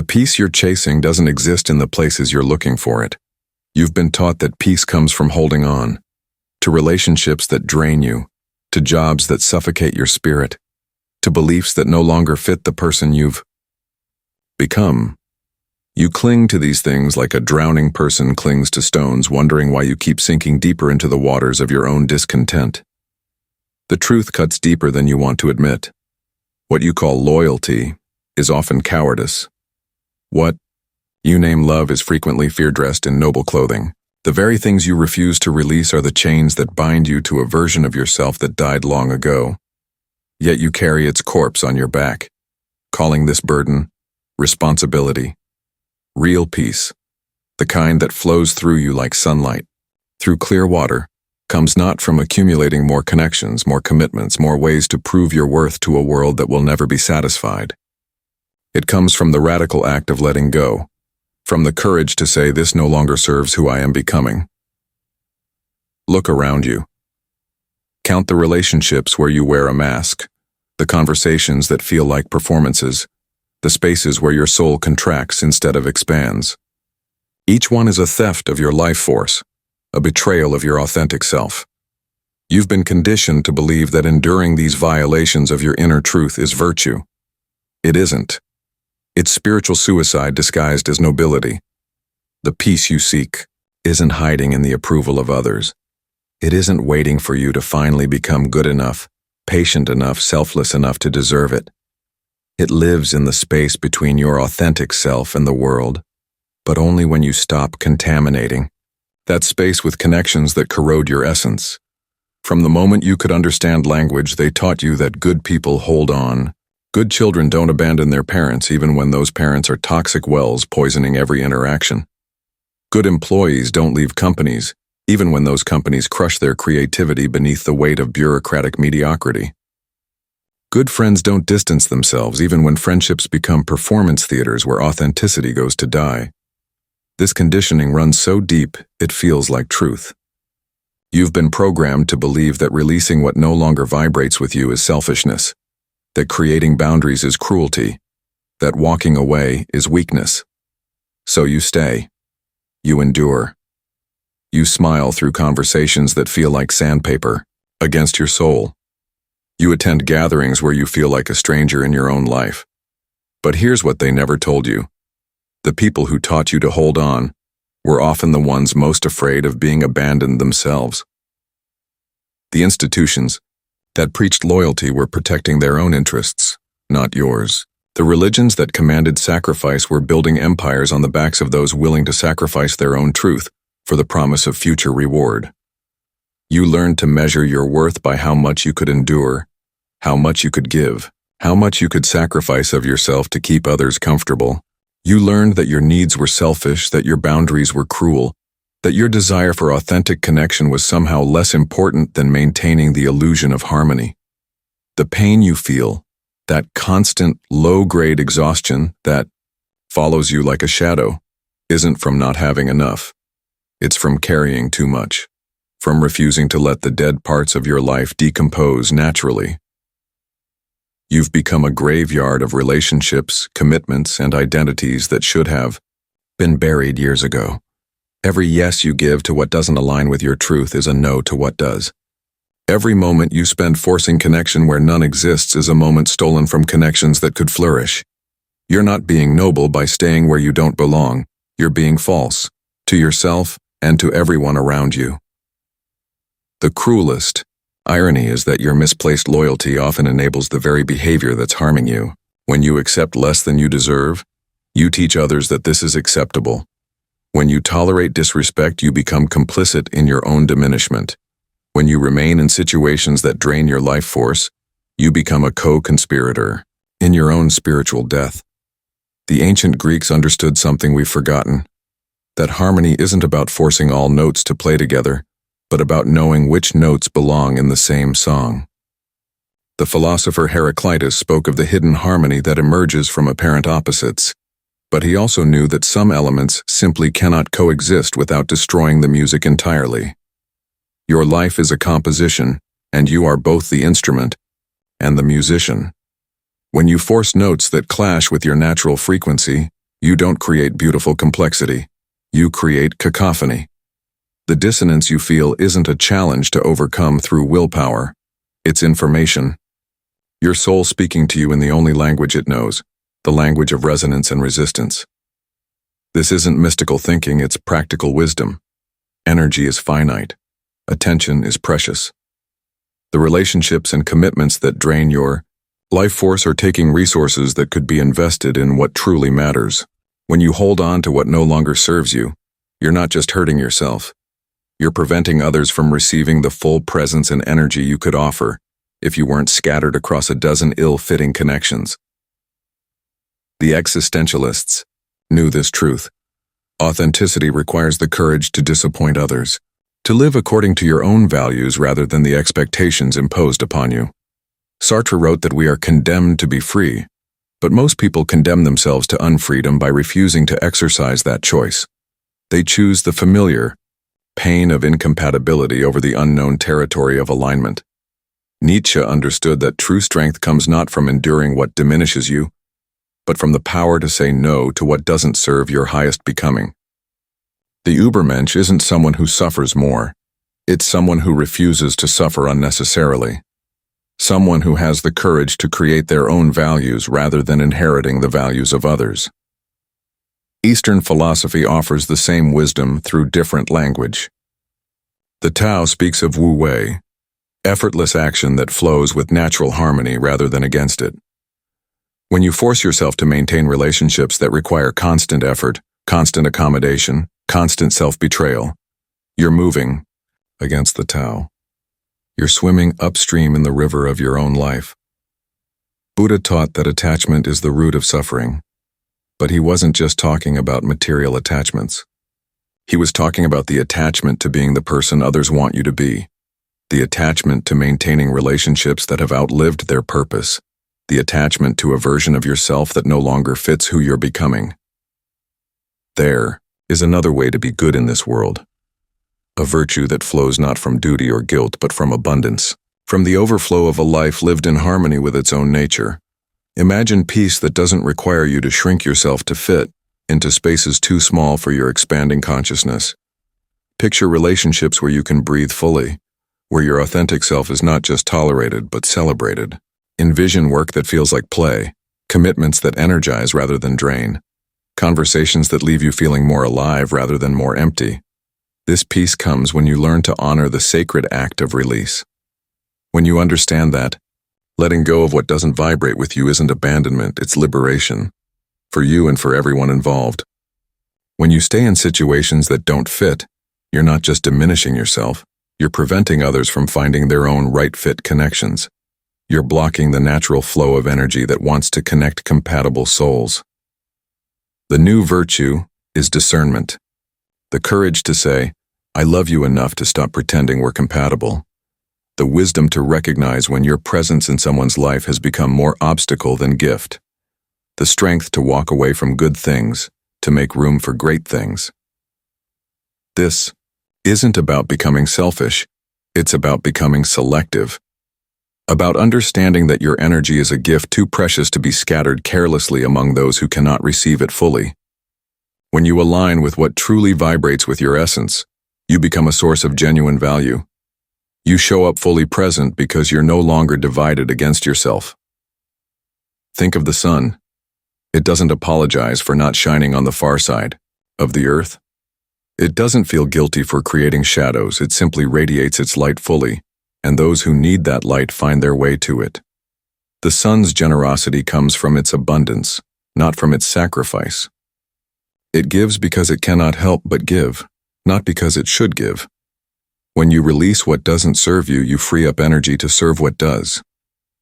The peace you're chasing doesn't exist in the places you're looking for it. You've been taught that peace comes from holding on, to relationships that drain you, to jobs that suffocate your spirit, to beliefs that no longer fit the person you've become. You cling to these things like a drowning person clings to stones, wondering why you keep sinking deeper into the waters of your own discontent. The truth cuts deeper than you want to admit. What you call loyalty is often cowardice. What you name love is frequently fear-dressed in noble clothing. The very things you refuse to release are the chains that bind you to a version of yourself that died long ago. Yet you carry its corpse on your back, calling this burden responsibility. Real peace, the kind that flows through you like sunlight, through clear water, comes not from accumulating more connections, more commitments, more ways to prove your worth to a world that will never be satisfied. It comes from the radical act of letting go, from the courage to say this no longer serves who I am becoming. Look around you. Count the relationships where you wear a mask, the conversations that feel like performances, the spaces where your soul contracts instead of expands. Each one is a theft of your life force, a betrayal of your authentic self. You've been conditioned to believe that enduring these violations of your inner truth is virtue. It isn't. It's spiritual suicide disguised as nobility. The peace you seek isn't hiding in the approval of others. It isn't waiting for you to finally become good enough, patient enough, selfless enough to deserve it. It lives in the space between your authentic self and the world, but only when you stop contaminating that space with connections that corrode your essence. From the moment you could understand language, they taught you that good people hold on. Good children don't abandon their parents even when those parents are toxic wells poisoning every interaction. Good employees don't leave companies even when those companies crush their creativity beneath the weight of bureaucratic mediocrity. Good friends don't distance themselves even when friendships become performance theaters where authenticity goes to die. This conditioning runs so deep, it feels like truth. You've been programmed to believe that releasing what no longer vibrates with you is selfishness, that creating boundaries is cruelty, that walking away is weakness. So you stay. You endure. You smile through conversations that feel like sandpaper against your soul. You attend gatherings where you feel like a stranger in your own life. But here's what they never told you. The people who taught you to hold on were often the ones most afraid of being abandoned themselves. The institutions that preached loyalty were protecting their own interests, not yours. The religions that commanded sacrifice were building empires on the backs of those willing to sacrifice their own truth for the promise of future reward. You learned to measure your worth by how much you could endure, how much you could give, how much you could sacrifice of yourself to keep others comfortable. You learned that your needs were selfish, that your boundaries were cruel, that your desire for authentic connection was somehow less important than maintaining the illusion of harmony. The pain you feel, that constant low-grade exhaustion that follows you like a shadow, isn't from not having enough. It's from carrying too much, from refusing to let the dead parts of your life decompose naturally. You've become a graveyard of relationships, commitments, and identities that should have been buried years ago. Every yes you give to what doesn't align with your truth is a no to what does. Every moment you spend forcing connection where none exists is a moment stolen from connections that could flourish. You're not being noble by staying where you don't belong. You're being false, to yourself and to everyone around you. The cruelest irony is that your misplaced loyalty often enables the very behavior that's harming you. When you accept less than you deserve, you teach others that this is acceptable. When you tolerate disrespect, you become complicit in your own diminishment. When you remain in situations that drain your life force, you become a co-conspirator in your own spiritual death. The ancient Greeks understood something we've forgotten, that harmony isn't about forcing all notes to play together, but about knowing which notes belong in the same song. The philosopher Heraclitus spoke of the hidden harmony that emerges from apparent opposites, but he also knew that some elements simply cannot coexist without destroying the music entirely. Your life is a composition, and you are both the instrument and the musician. When you force notes that clash with your natural frequency, You don't create beautiful complexity. You create cacophony. The dissonance you feel isn't a challenge to overcome through willpower. It's information. Your soul speaking to you in the only language it knows, the language of resonance and resistance. This isn't mystical thinking, it's practical wisdom. Energy is finite. Attention is precious. The relationships and commitments that drain your life force are taking resources that could be invested in what truly matters. When you hold on to what no longer serves you, you're not just hurting yourself. You're preventing others from receiving the full presence and energy you could offer if you weren't scattered across a dozen ill-fitting connections. The existentialists knew this truth. Authenticity requires the courage to disappoint others, to live according to your own values rather than the expectations imposed upon you. Sartre wrote that we are condemned to be free, but most people condemn themselves to unfreedom by refusing to exercise that choice. They choose the familiar pain of incompatibility over the unknown territory of alignment. Nietzsche understood that true strength comes not from enduring what diminishes you, but from the power to say no to what doesn't serve your highest becoming. The Übermensch isn't someone who suffers more. It's someone who refuses to suffer unnecessarily. Someone who has the courage to create their own values rather than inheriting the values of others. Eastern philosophy offers the same wisdom through different language. The Tao speaks of Wu Wei, effortless action that flows with natural harmony rather than against it. When you force yourself to maintain relationships that require constant effort, constant accommodation, constant self-betrayal, you're moving against the Tao. You're swimming upstream in the river of your own life. Buddha taught that attachment is the root of suffering, but he wasn't just talking about material attachments. He was talking about the attachment to being the person others want you to be, the attachment to maintaining relationships that have outlived their purpose, the attachment to a version of yourself that no longer fits who you're becoming. There is another way to be good in this world. A virtue that flows not from duty or guilt, but from abundance, from the overflow of a life lived in harmony with its own nature. Imagine peace that doesn't require you to shrink yourself to fit into spaces too small for your expanding consciousness. Picture relationships where you can breathe fully, where your authentic self is not just tolerated but celebrated. Envision work that feels like play, commitments that energize rather than drain, conversations that leave you feeling more alive rather than more empty. This peace comes when you learn to honor the sacred act of release. When you understand that, letting go of what doesn't vibrate with you isn't abandonment, it's liberation, for you and for everyone involved. When you stay in situations that don't fit, you're not just diminishing yourself, you're preventing others from finding their own right-fit connections. You're blocking the natural flow of energy that wants to connect compatible souls. The new virtue is discernment. The courage to say, I love you enough to stop pretending we're compatible. The wisdom to recognize when your presence in someone's life has become more obstacle than gift. The strength to walk away from good things, to make room for great things. This isn't about becoming selfish, it's about becoming selective. About understanding that your energy is a gift too precious to be scattered carelessly among those who cannot receive it fully. When you align with what truly vibrates with your essence, you become a source of genuine value. You show up fully present because you're no longer divided against yourself. Think of the sun. It doesn't apologize for not shining on the far side of the earth. It doesn't feel guilty for creating shadows, it simply radiates its light fully, and those who need that light find their way to it. The sun's generosity comes from its abundance, not from its sacrifice. It gives because it cannot help but give, not because it should give. When you release what doesn't serve you, you free up energy to serve what does.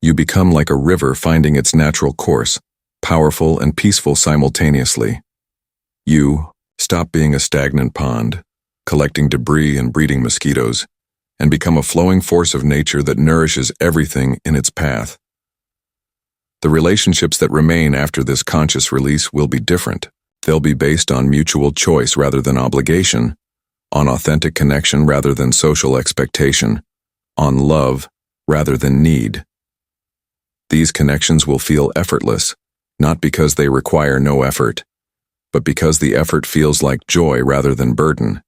You become like a river finding its natural course, powerful and peaceful simultaneously. You stop being a stagnant pond, collecting debris and breeding mosquitoes, and become a flowing force of nature that nourishes everything in its path. The relationships that remain after this conscious release will be different. They'll be based on mutual choice rather than obligation, on authentic connection rather than social expectation, on love rather than need. These connections will feel effortless, not because they require no effort, but because the effort feels like joy rather than burden.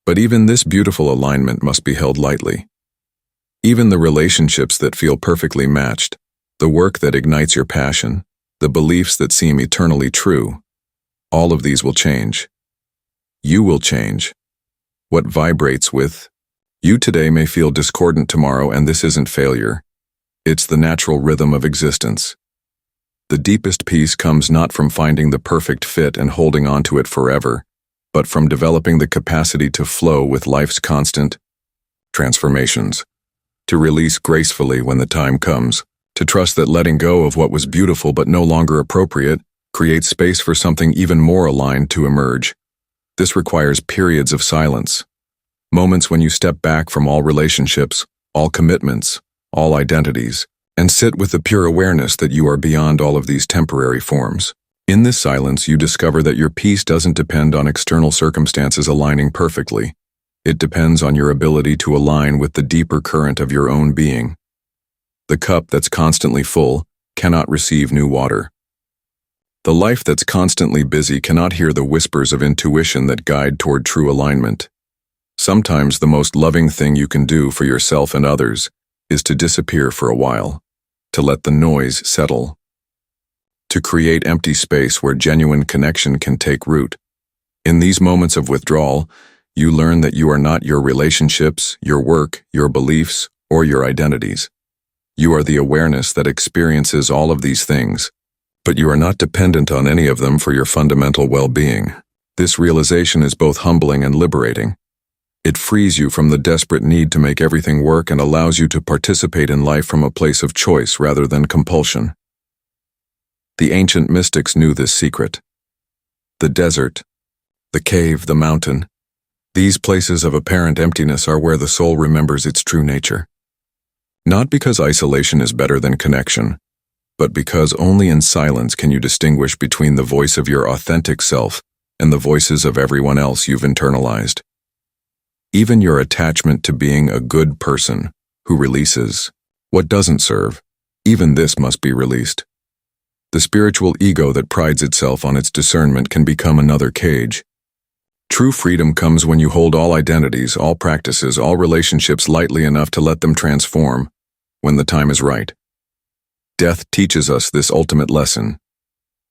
But even this beautiful alignment must be held lightly. Even the relationships that feel perfectly matched, the work that ignites your passion, the beliefs that seem eternally true, all of these will change. You will change. What vibrates with you today may feel discordant tomorrow, and this isn't failure. It's the natural rhythm of existence. The deepest peace comes not from finding the perfect fit and holding on to it forever, but from developing the capacity to flow with life's constant transformations, to release gracefully when the time comes, to trust that letting go of what was beautiful but no longer appropriate creates space for something even more aligned to emerge. This requires periods of silence, moments when you step back from all relationships, all commitments, all identities, and sit with the pure awareness that you are beyond all of these temporary forms. In this silence, you discover that your peace doesn't depend on external circumstances aligning perfectly. It depends on your ability to align with the deeper current of your own being. The cup that's constantly full cannot receive new water. The life that's constantly busy cannot hear the whispers of intuition that guide toward true alignment. Sometimes the most loving thing you can do for yourself and others is to disappear for a while, to let the noise settle, to create empty space where genuine connection can take root. In these moments of withdrawal, you learn that you are not your relationships, your work, your beliefs, or your identities. You are the awareness that experiences all of these things, but you are not dependent on any of them for your fundamental well-being. This realization is both humbling and liberating. It frees you from the desperate need to make everything work and allows you to participate in life from a place of choice rather than compulsion. The ancient mystics knew this secret. The desert, the cave, the mountain, these places of apparent emptiness are where the soul remembers its true nature. Not because isolation is better than connection, but because only in silence can you distinguish between the voice of your authentic self and the voices of everyone else you've internalized. Even your attachment to being a good person who releases what doesn't serve, even this must be released. The spiritual ego that prides itself on its discernment can become another cage. True freedom comes when you hold all identities, all practices, all relationships lightly enough to let them transform when the time is right. Death teaches us this ultimate lesson.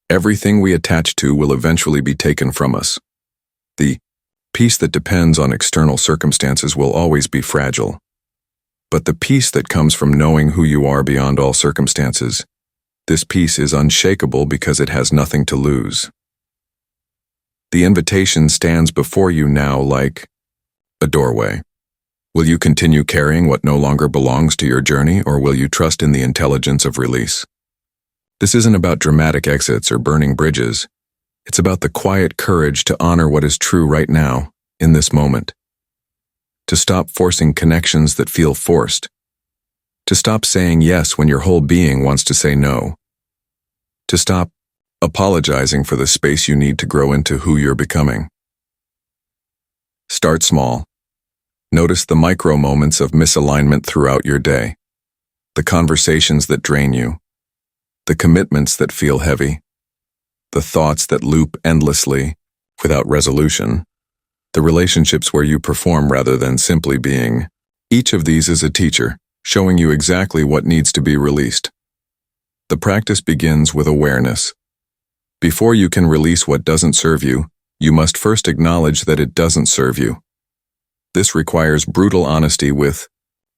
Everything we attach to will eventually be taken from us. The peace that depends on external circumstances will always be fragile. But the peace that comes from knowing who you are beyond all circumstances, this peace is unshakable because it has nothing to lose. The invitation stands before you now like a doorway. Will you continue carrying what no longer belongs to your journey, or will you trust in the intelligence of release? This isn't about dramatic exits or burning bridges. It's about the quiet courage to honor what is true right now, in this moment. To stop forcing connections that feel forced. To stop saying yes when your whole being wants to say no. To stop apologizing for the space you need to grow into who you're becoming. Start small. Notice the micro moments of misalignment throughout your day. The conversations that drain you. The commitments that feel heavy. The thoughts that loop endlessly, without resolution. The relationships where you perform rather than simply being. Each of these is a teacher, showing you exactly what needs to be released. The practice begins with awareness. Before you can release what doesn't serve you, you must first acknowledge that it doesn't serve you. This requires brutal honesty with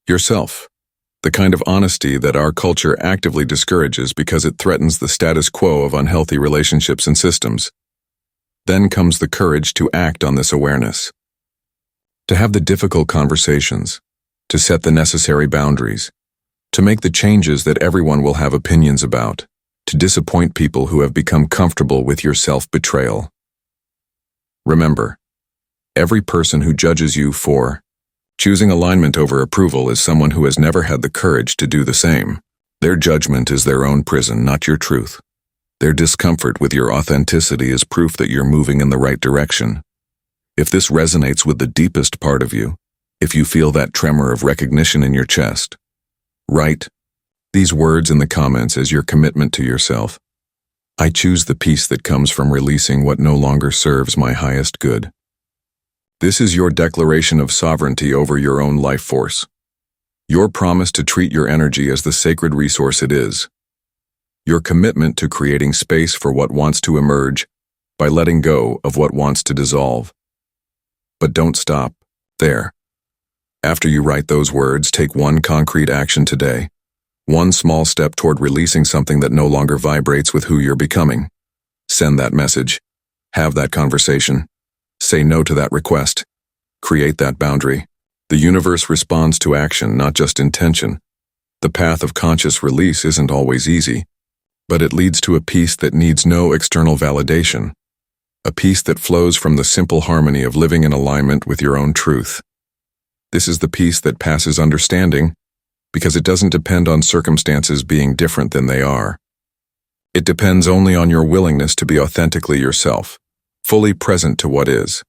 yourself. The kind of honesty that our culture actively discourages because it threatens the status quo of unhealthy relationships and systems. Then comes the courage to act on this awareness. To have the difficult conversations, to set the necessary boundaries, to make the changes that everyone will have opinions about, to disappoint people who have become comfortable with your self-betrayal. Remember, every person who judges you for choosing alignment over approval is someone who has never had the courage to do the same. Their judgment is their own prison, not your truth. Their discomfort with your authenticity is proof that you're moving in the right direction. If this resonates with the deepest part of you, if you feel that tremor of recognition in your chest, write these words in the comments as your commitment to yourself. I choose the peace that comes from releasing what no longer serves my highest good. This is your declaration of sovereignty over your own life force. Your promise to treat your energy as the sacred resource it is. Your commitment to creating space for what wants to emerge by letting go of what wants to dissolve. But don't stop there. After you write those words, take one concrete action today. One small step toward releasing something that no longer vibrates with who you're becoming. Send that message. Have that conversation. Say no to that request. Create that boundary. The universe responds to action, not just intention. The path of conscious release isn't always easy, but it leads to a peace that needs no external validation. A peace that flows from the simple harmony of living in alignment with your own truth. This is the peace that passes understanding, because it doesn't depend on circumstances being different than they are. It depends only on your willingness to be authentically yourself, fully present to what is,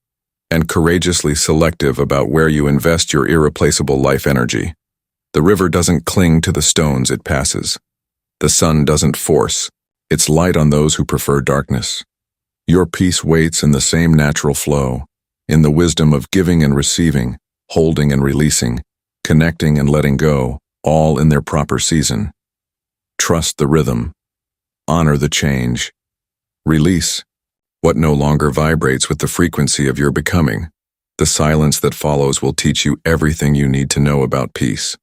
and courageously selective about where you invest your irreplaceable life energy. The river doesn't cling to the stones it passes. The sun doesn't force its light on those who prefer darkness. Your peace waits in the same natural flow, in the wisdom of giving and receiving, holding and releasing, connecting and letting go, all in their proper season. Trust the rhythm. Honor the change. Release what no longer vibrates with the frequency of your becoming. The silence that follows will teach you everything you need to know about peace.